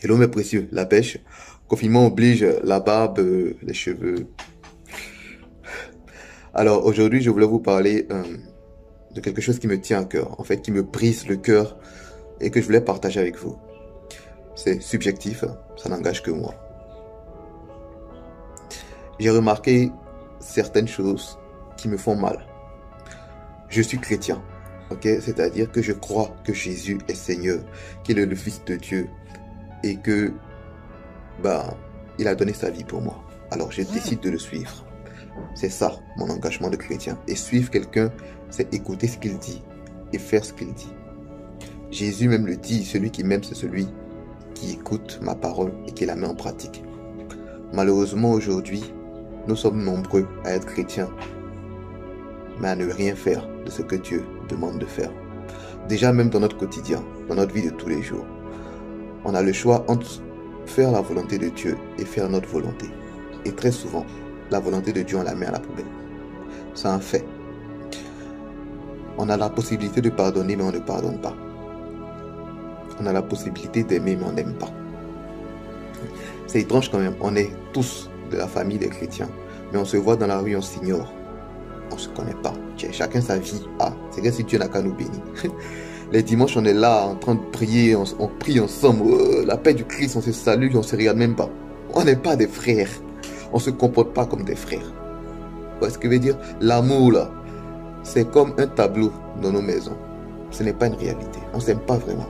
Hello mes précieux, la pêche. Confinement oblige, la barbe, les cheveux. Alors aujourd'hui, je voulais vous parler de quelque chose qui me tient à cœur, en fait, qui me brise le cœur et que je voulais partager avec vous. C'est subjectif, ça n'engage que moi. J'ai remarqué certaines choses qui me font mal. Je suis chrétien, ok? C'est-à-dire que je crois que Jésus est Seigneur, qu'il est le Fils de Dieu et que, il a donné sa vie pour moi. Alors je décide de le suivre. C'est ça, mon engagement de chrétien. Et suivre quelqu'un, c'est écouter ce qu'il dit et faire ce qu'il dit. Jésus même le dit, celui qui m'aime, c'est celui qui écoute ma parole et qui la met en pratique. Malheureusement, aujourd'hui, nous sommes nombreux à être chrétiens, mais à ne rien faire de ce que Dieu demande de faire. Déjà même dans notre quotidien, dans notre vie de tous les jours, on a le choix entre faire la volonté de Dieu et faire notre volonté. Et très souvent, la volonté de Dieu, on la met à la poubelle. C'est un fait. On a la possibilité de pardonner, mais on ne pardonne pas. On a la possibilité d'aimer, mais on n'aime pas. C'est étrange quand même. On est tous de la famille des chrétiens, mais on se voit dans la rue, on s'ignore. On ne se connaît pas. Chacun sa vie. C'est comme si Dieu n'a qu'à nous bénir. Les dimanches, on est là en train de prier, on prie ensemble. La paix du Christ, on se salue, on ne se regarde même pas. On n'est pas des frères. On ne se comporte pas comme des frères. Vous voyez ce que veut dire? L'amour, là, c'est comme un tableau dans nos maisons. Ce n'est pas une réalité. On ne s'aime pas vraiment.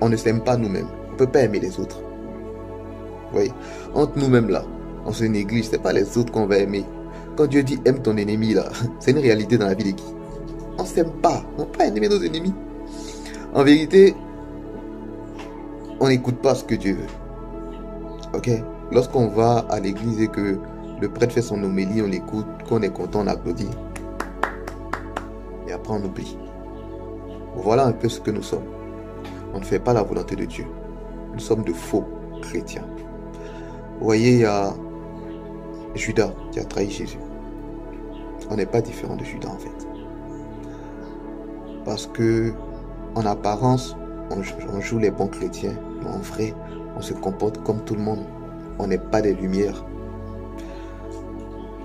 On ne s'aime pas nous-mêmes. On ne peut pas aimer les autres. Vous voyez? Entre nous-mêmes, là, on se néglige. Ce n'est pas les autres qu'on va aimer. Quand Dieu dit aime ton ennemi, là, c'est une réalité dans la vie de qui? On ne s'aime pas. On ne peut pas aimer nos ennemis. En vérité, on n'écoute pas ce que Dieu veut. Ok? Lorsqu'on va à l'église et que le prêtre fait son homélie, on l'écoute, qu'on est content, on applaudit. Et après on oublie. Voilà un peu ce que nous sommes. On ne fait pas la volonté de Dieu. Nous sommes de faux chrétiens. Vous voyez, il y a Judas qui a trahi Jésus. On n'est pas différent de Judas en fait. Parce que en apparence, on joue les bons chrétiens, mais en vrai, on se comporte comme tout le monde. On n'est pas des lumières.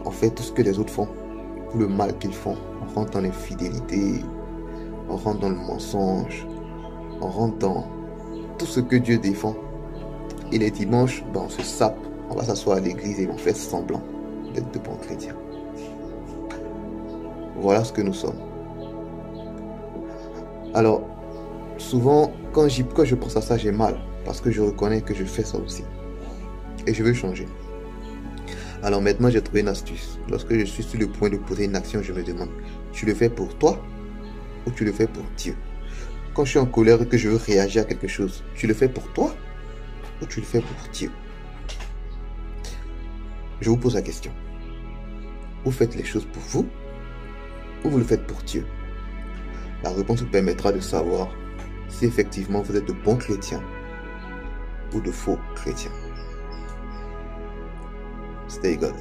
On fait tout ce que les autres font, tout le mal qu'ils font. On rentre dans l'infidélité, on rentre dans le mensonge, on rentre dans tout ce que Dieu défend. Et les dimanches, on se sape, on va s'asseoir à l'église et on fait semblant d'être de bons chrétiens. Voilà ce que nous sommes. Alors, souvent, quand je pense à ça, j'ai mal, parce que je reconnais que je fais ça aussi. Et je veux changer. Alors maintenant, j'ai trouvé une astuce. Lorsque je suis sur le point de poser une action, je me demande, tu le fais pour toi ou tu le fais pour Dieu? Quand je suis en colère et que je veux réagir à quelque chose, tu le fais pour toi ou tu le fais pour Dieu? Je vous pose la question. Vous faites les choses pour vous ou vous le faites pour Dieu? La réponse vous permettra de savoir si effectivement vous êtes de bons chrétiens ou de faux chrétiens. Stay God.